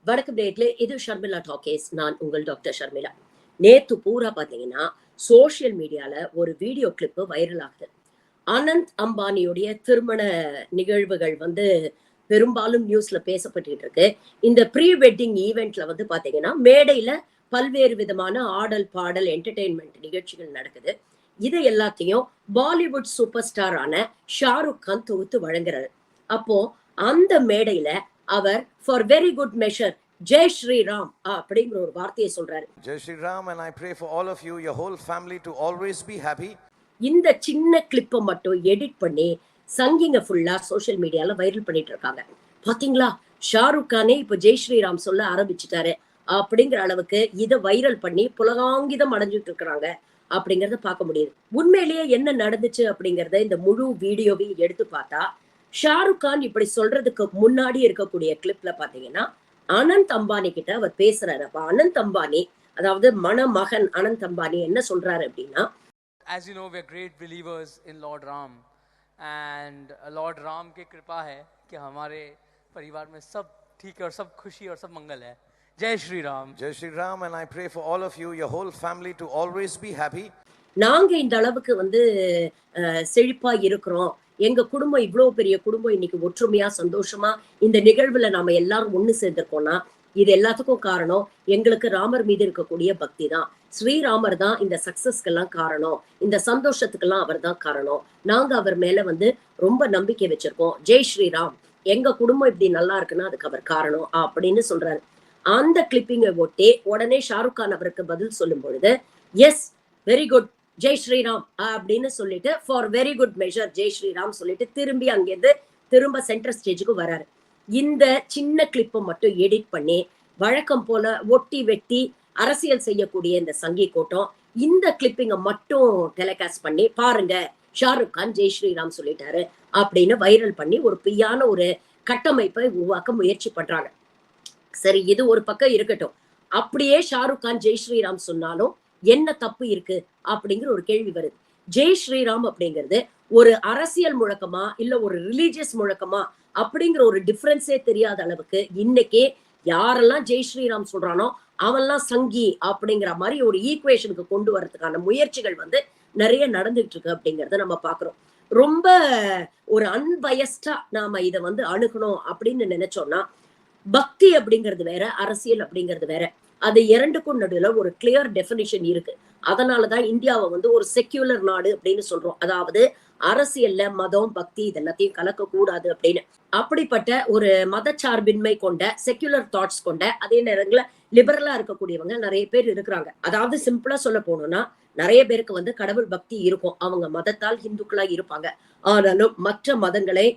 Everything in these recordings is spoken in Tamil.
வணக்கம் நேயர்களே, இது ஷர்மிளா டாக்கீஸ். நான் உங்கள் டாக்டர் ஷர்மிளா. நேத்து பூரா பாத்தீங்கன்னா சோசியல் மீடியால ஒரு வீடியோ கிளிப்பு வைரல் ஆகுது. அனந்த் அம்பானியுடைய திருமண நிகழ்வுகள் பெரும்பாலும் நியூஸ்ல பேசப்பட்டுட்டு இருக்கு. இந்த ப்ரீ வெட்டிங் ஈவென்ட்ல பாத்தீங்கன்னா மேடையில பல்வேறு விதமான ஆடல் பாடல் என்டர்டெயின்மெண்ட் நிகழ்ச்சிகள் நடக்குது. இது எல்லாத்தையும் பாலிவுட் சூப்பர் ஸ்டாரான ஷாருக் கான் தொகுத்து வழங்குறாரு. அப்போ அந்த மேடையில அவர் for very good measure Jai Shriram அப்படிங்கிற ஒரு வார்த்தையை சொல்றாரு. Jai Sriram and I pray for all of you, your whole family to always be happy. இந்த சின்ன கிளிப்பை மட்டும் எடிட் பண்ணி சங்கிங்க ஃபுல்லா சோசியல் மீடியால வைரல் பண்ணிட்டு இருக்காங்க. பாத்தீங்களா, ஷாருக் கானே இப்ப ஜெய் ஸ்ரீராம் சொல்ல ஆரம்பிச்சுட்டாரு அப்படிங்கிற அளவுக்கு இதை வைரல் பண்ணி புலகாங்கிதம் அடைஞ்சிட்டு இருக்கிறாங்க அப்படிங்கறத பார்க்க முடியுது. உண்மையிலேயே என்ன நடந்துச்சு அப்படிங்கறத இந்த முழு வீடியோவையும் எடுத்து பார்த்தா ஷாருக் கான் இப்படி சொல்றதுக்கு முன்னாடி இருக்கக்கூடிய கிளிப்ல பாத்தீங்கன்னா அனந்த் அம்பானி கிட்ட அவர் பேசுறாரு. அப்ப அனந்த் அம்பானி, அதாவது மணமகன் அனந்த் அம்பானி என்ன சொல்றாரு அப்படின்னா, As you know, we are great believers in Lord Ram and Lord Ram की कृपा है कि हमारे परिवार में सब ठीक है और सब खुशी और सब मंगल है. जय Shri Ram. Jai Shri Ram and I pray for all of you, your whole family to always be happy. நாங்க இந்த அளவுக்கு செழிப்பா இருக்கிறோம், எங்க குடும்பம் இவ்வளவு பெரிய குடும்பம் இன்னைக்கு ஒற்றுமையா சந்தோஷமா இந்த நிகழ்வுல நாம எல்லாரும் ஒண்ணு சேர்ந்திருக்கோம்னா இது எல்லாத்துக்கும் காரணம் எங்களுக்கு ராமர் மீது இருக்கக்கூடிய பக்தி தான். ஸ்ரீராமர் தான் இந்த சக்சஸ்க்கெல்லாம் காரணம், இந்த சந்தோஷத்துக்கெல்லாம் அவர் தான் காரணம். நாங்க அவர் மேல ரொம்ப நம்பிக்கை வச்சிருக்கோம். ஜெய் ஸ்ரீராம், எங்க குடும்பம் இப்படி நல்லா இருக்குன்னா அதுக்கு அவர் காரணம் அப்படின்னு சொல்றாரு. அந்த கிளிப்பிங்கை ஒட்டி உடனே ஷாருக் கான் அவருக்கு பதில் சொல்லும் பொழுது, yes very good Jai Shriram அப்படின்னு சொல்லிட்டு for very good measure Jai Shriram சொல்லிட்டு திரும்பி அங்கேருந்து திரும்ப சென்டர் ஸ்டேஜுக்கு வராரு. இந்த சின்ன கிளிப்பை மட்டும் எடிட் பண்ணி வழக்கம் போல ஒட்டி வெட்டி அரசியல் செய்யக்கூடிய இந்த சங்கி கூட்டம் இந்த கிளிப்பிங்கை மட்டும் டெலிகாஸ்ட் பண்ணி பாருங்க ஷாருக் கான் ஜெய் ஸ்ரீராம் சொல்லிட்டாரு அப்படின்னு வைரல் பண்ணி ஒரு பொய்யான ஒரு கட்டமைப்பை உருவாக்க முயற்சி பண்றாங்க. சரி, இது ஒரு பக்கம் இருக்கட்டும். அப்படியே ஷாருக் கான் ஜெய் ஸ்ரீராம் சொன்னாலும் என்ன தப்பு இருக்கு அப்படிங்கிற ஒரு கேள்வி வருது. ஜெய் ஸ்ரீராம் அப்படிங்கிறது ஒரு அரசியல் முழக்கமா இல்ல ஒரு ரிலீஜியஸ் முழக்கமா அப்படிங்கிற ஒரு டிஃபரன்ஸே தெரியாத அளவுக்கு இன்னைக்கு யாரெல்லாம் ஜெய் ஸ்ரீராம் சொல்றானோ அவன்லாம் சங்கி அப்படிங்கிற மாதிரி ஒரு ஈக்குவேஷனுக்கு கொண்டு வரதுக்கான முயற்சிகள் நிறைய நடந்துட்டு இருக்கு அப்படிங்கறத நம்ம பாக்குறோம். ரொம்ப ஒரு அன்பயஸ்டா நாம இதை அணுகணும் அப்படின்னு நினைச்சோம்னா, பக்தி அப்படிங்கிறது வேற, அரசியல் அப்படிங்கிறது வேற. அது இரண்டுக்கும் நடுவுல ஒரு கிளியர் டெபினிஷன் இருக்கு. அதனாலதான் இந்தியாவை ஒரு செக்யூலர் நாடு அப்படின்னு சொல்றோம். அதாவது அரசியல்ல மதம் பக்தி இதெல்லாத்தையும் கலக்க கூடாது அப்படின்னு. அப்படிப்பட்ட ஒரு மதச்சார்பின்மை கொண்ட செக்யூலர் தாட்ஸ் கொண்ட அதே நேரங்கள லிபரலா இருக்கக்கூடியவங்க நிறைய பேர் இருக்கிறாங்க. அதாவது சிம்பிளா சொல்ல போனோம்னா நிறைய பேருக்கு கடவுள் பக்தி இருக்கும், அவங்க மதத்தால் ஹிந்துக்களா இருப்பாங்க. ஆனாலும் மற்ற மதங்களை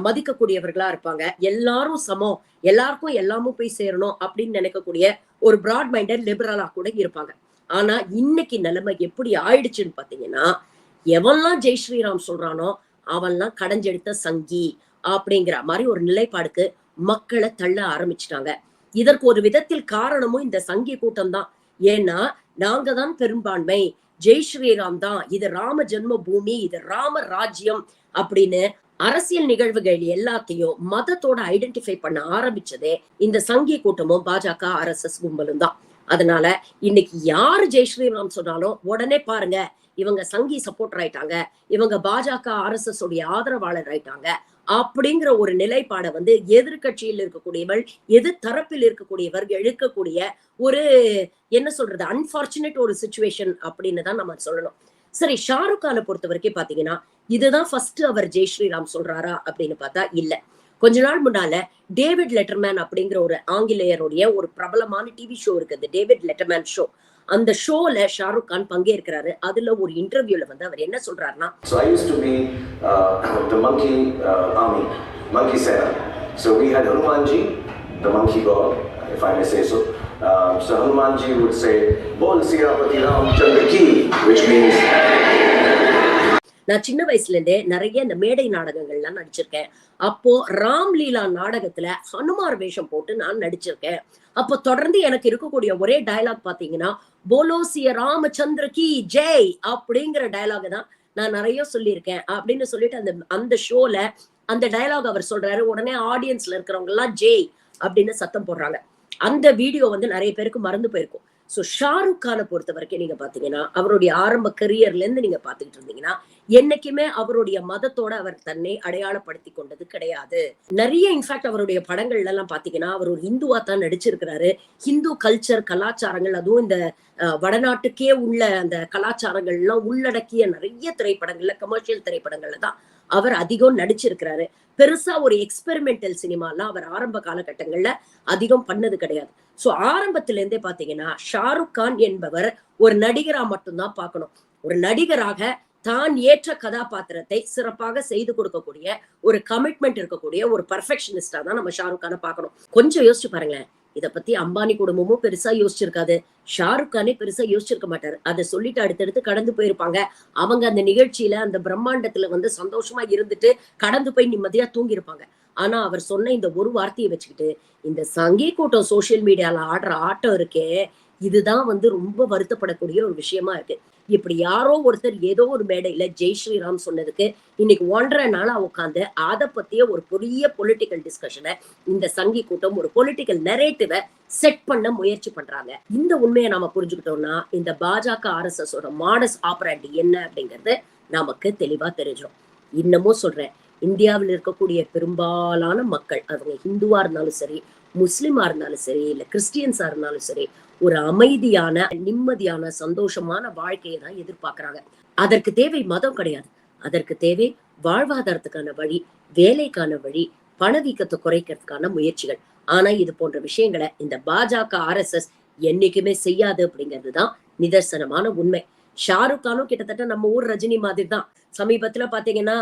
மதிக்கக்கூடியவர்களா இருப்பாங்க. எல்லாரும் சமம், எல்லாருக்கும் எல்லாமும் போய் சேரணும் அப்படின்னு நினைக்கக்கூடிய ஒரு பிராட் மைண்டட் லிபரலா கூட இருப்பாங்க. ஆனா இன்னைக்கு நிலைமை எப்படி ஆயிடுச்சுன்னு பாத்தீங்கன்னா, எவன்லாம் ஜெய் ஸ்ரீராம் சொல்றானோ அவன்லாம் கடைஞ்செடுத்த சங்கி அப்படிங்கிற மாதிரி ஒரு நிலைப்பாடுக்கு மக்களை தள்ள ஆரம்பிச்சுட்டாங்க. இதற்கு ஒரு விதத்தில் காரணமும் இந்த சங்கி கூட்டம் தான். ஏன்னா நாங்க தான் பெரும்பான்மை, ஜெய் ஸ்ரீராம் தான், இது ராம ஜென்ம பூமி, இது ராம ராஜ்யம் அப்படின்னு அரசியல் நிகழ்வுகள் எல்லாத்தையும் மதத்தோட ஐடென்டிஃபை பண்ண ஆரம்பிச்சதே இந்த சங்கி கூட்டமும் பாஜக RSS கும்பலும் தான். அதனால இன்னைக்கு யாரு ஜெய் ஸ்ரீராம் சொன்னாலும் உடனே பாருங்க இவங்க சங்கி சப்போர்ட்டர் ஆயிட்டாங்க, இவங்க பாஜக RSS உடைய ஆதரவாளர் ஆயிட்டாங்க அப்படிங்கிற ஒரு நிலைப்பாடை எதிர்கட்சியில் இருக்கக்கூடியவள் எதிர் தரப்பில் இருக்கக்கூடியவர்கள் எடுக்கக்கூடிய ஒரு என்ன சொல்றது அன்பார்ச்சுனேட் ஒரு சிச்சுவேஷன் அப்படின்னு தான் நம்ம சொல்லணும். சரி, ஷாருக் கானை பொறுத்த வரைக்கும் பாத்தீங்கன்னா இதுதான் ஃபர்ஸ்ட் அவர் ஜெய் ஸ்ரீராம் சொல்றாரா அப்படின்னு பார்த்தா இல்ல. கொஞ்ச நாள் முன்னால டேவிட் லெட்டர்மேன் அப்படிங்கிற ஒரு ஆங்கிலேயருடைய ஒரு பிரபலமான டிவி ஷோ இருக்குது, டேவிட் லெட்டர்மேன் ஷோ. அந்த ஷோல ஷாருக் கான் பங்கேற்கிறாரு. அதுல ஒரு இன்டர்வியூல அவர் என்ன சொல்றாருன்னா, So I used to be the monkey army, monkey Sena. So we had Hanumanji, the monkey god, if I may say so. So Hanumanji would say, "Bol Sirapati Ramchandra ki," which means நான் சின்ன வயசுல இருந்தே நிறைய இந்த மேடை நாடகங்கள்லாம் நடிச்சிருக்கேன். அப்போ ராம்லீலா நாடகத்துல ஹனுமார் வேஷம் போட்டு நான் நடிச்சிருக்கேன். அப்போ தொடர்ந்து எனக்கு இருக்கக்கூடிய ஒரே டயலாக் பாத்தீங்கன்னா, போலோ சிய ராமச்சந்திர கி ஜெய் அப்படிங்கிற டயலாக் தான் நான் நிறைய சொல்லியிருக்கேன் அப்படின்னு சொல்லிட்டு அந்த ஷோல அந்த டயலாக் அவர் சொல்றாரு. உடனே ஆடியன்ஸ்ல இருக்கிறவங்க எல்லாம் ஜெய் அப்படின்னு சத்தம் போடுறாங்க. அந்த வீடியோ வந்து நிறைய பேருக்கு மறந்து போயிருக்கும். ஸோ ஷாருக் கானை பொறுத்த வரைக்கும் நீங்க பாத்தீங்கன்னா, அவருடைய ஆரம்ப கரியர்ல இருந்து நீங்க பாத்துக்கிட்டு இருந்தீங்கன்னா, என்னைக்குமே அவருடைய மதத்தோட அவர் தன்னை அடையாளப்படுத்தி கொண்டது கிடையாது. நிறைய இன்ஃபேக்ட் அவருடைய படங்கள்ல எல்லாம் பாத்தீங்கன்னா, அவர் ஒரு இந்துவா தான் நடிச்சிருக்கிறாரு. ஹிந்து கல்ச்சர், கலாச்சாரங்கள், அதுவும் இந்த வடநாட்டுக்கே உள்ள அந்த கலாச்சாரங்கள் எல்லாம் உள்ளடக்கிய நிறைய திரைப்படங்கள்ல, கமர்ஷியல் திரைப்படங்கள்ல தான் அவர் அதிகம் நடிச்சிருக்கிறாரு. பெருசா ஒரு எக்ஸ்பெரிமெண்டல் சினிமாலாம் அவர் ஆரம்ப காலகட்டங்கள்ல அதிகம் பண்ணது கிடையாது. சோ ஆரம்பத்துல இருந்தே பாத்தீங்கன்னா, ஷாருக் கான் என்பவர் ஒரு நடிகரா மட்டும்தான் பார்க்கணும். ஒரு நடிகராக தான் ஏற்ற கதாபாத்திரத்தை சிறப்பாக செய்து கொடுக்கக்கூடிய ஒரு கமிட்மெண்ட் இருக்கக்கூடிய ஒரு பர்ஃபெக்ஷனிஸ்டா தான் நம்ம ஷாருக் கானை பார்க்கணும். கொஞ்சம் யோசிச்சு பாருங்களேன். இத பத்தி அம்பானி குடும்பமும் பெருசா யோசிச்சிருக்காது. ஷாருக் கானே பெருசா யோசிச்சிருக்க மாட்டாரு. அதை சொல்லிட்டு அடுத்தடுத்து கடந்து போயிருப்பாங்க. அவங்க அந்த நிகழ்ச்சியில, அந்த பிரம்மாண்டத்துல வந்து சந்தோஷமா இருந்துட்டு கடந்து போய் நிம்மதியா தூங்கியிருப்பாங்க. ஆனா அவர் சொன்ன இந்த ஒரு வார்த்தையை வச்சுக்கிட்டு, இந்த சங்கி கூட்டம் சோசியல் மீடியால ஆடுற ஆட்டம் இருக்கே, இதுதான் வந்து ரொம்ப வருத்தப்படக்கூடிய ஒரு விஷயமா இருக்கு. இப்படி யாரோ ஒருத்தர் ஏதோ ஒரு மேடையில ஜெய் ஸ்ரீராம் சொன்னதுக்கு இன்னைக்கு 1.5 நாளா உட்காந்து அதை பத்திய ஒரு பெரிய பொலிட்டிக்கல் டிஸ்கஷனை இந்த சங்கி கூட்டம் ஒரு பொலிட்டிக்கல் நரேட்டிவை செட் பண்ண முயற்சி பண்றாங்க. இந்த உண்மையை நாம புரிஞ்சுக்கிட்டோம்னா, இந்த பாஜக RSS ஓட மாடஸ் ஆபரேண்டி என்ன அப்படிங்கறது நமக்கு தெளிவா தெரிஞ்சிடும். இன்னமும் சொல்றேன், இந்தியாவில் இருக்கக்கூடிய பெரும்பாலான மக்கள், அவங்க ஹிந்துவா இருந்தாலும் சரி, முஸ்லிமா இருந்தாலும் சரி, இல்ல கிறிஸ்டியன்ஸா இருந்தாலும் சரி, ஒரு அமைதியான, நிம்மதியான, சந்தோஷமான வாழ்க்கையை தான் எதிர்பார்க்கிறாங்க. அதற்கு தேவை மதம் கிடையாது. அதற்கு தேவை வாழ்வாதாரத்துக்கான வழி, வேலைக்கான வழி, பணவீக்கத்தை குறைக்கிறதுக்கான முயற்சிகள். ஆனா இது போன்ற விஷயங்களை இந்த பாஜக RSS என்னைக்குமே செய்யாது அப்படிங்கிறதுதான் நிதர்சனமான உண்மை. ஷாருக் கானும் கிட்டத்தட்ட நம்ம ஊர் ரஜினி மாதிரி தான். சமீபத்துல பாத்தீங்கன்னா,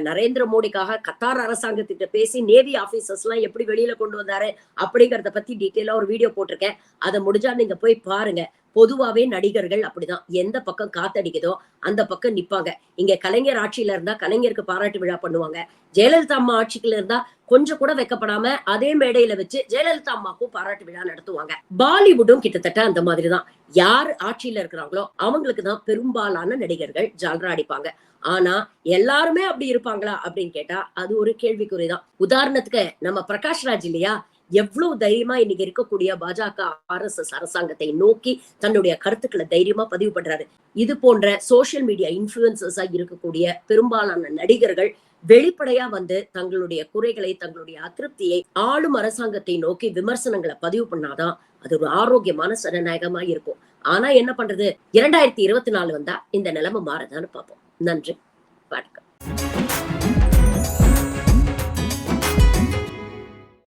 நரேந்திர மோடிக்காக கத்தார் அரசாங்கத்திட்ட பேசி நேவி ஆபீசர்ஸ் எல்லாம் எப்படி வெளியில கொண்டு வந்தாரு அப்படிங்கறத பத்தி டீட்டெயிலா ஒரு வீடியோ போட்டிருக்கேன். அதை முடிஞ்சா நீங்க போய் பாருங்க. பொதுவாவே நடிகர்கள் அப்படிதான். எந்த பக்கம் காத்தடிக்குதோ அந்த பக்கம் நிப்பாங்க. இங்க கலைஞர் ஆட்சியில இருந்தா கலைஞருக்கு பாராட்டு விழா பண்ணுவாங்க. ஜெயலலிதா அம்மா ஆட்சிக்குள்ள இருந்தா கொஞ்சம் கூட வெக்கப்படாம அதே மேடையில வச்சு ஜெயலலிதா அம்மாக்கும் பாராட்டு விழா நடத்துவாங்க. பாலிவுட்டும் கிட்டத்தட்ட அந்த மாதிரிதான். யார் ஆட்சியில இருக்கிறாங்களோ அவங்களுக்கு தான் பெரும்பாலான நடிகர்கள் ஜால்ரா அடிப்பாங்க. ஆனா எல்லாருமே அப்படி இருப்பாங்களா அப்படின்னு கேட்டா அது ஒரு கேள்விக்குறிதான். உதாரணத்துக்கு நம்ம பிரகாஷ் ராஜ் இல்லையா, எவ்வளவு தைரியமா இன்னைக்கு இருக்கக்கூடிய பாஜக RSS அரசாங்கத்தை நோக்கி தன்னுடைய கருத்துக்களை தைரியமா பதிவு பண்றாரு. இது போன்ற சோசியல் மீடியா இன்ஃபுளுசர்ஸா இருக்கக்கூடிய பெரும்பாலான நடிகர்கள் வெளிப்படையா வந்து தங்களுடைய குறைகளை, தங்களுடைய அதிருப்தியை ஆளும் அரசாங்கத்தை நோக்கி விமர்சனங்களை பதிவு பண்ணாதான் அது ஒரு ஆரோக்கியமான ஜனநாயகமா இருக்கும். ஆனா என்ன பண்றது, 2024 வந்தா இந்த நிலைமை மாறுதான்னு பார்ப்போம். நன்றி, வணக்கம்.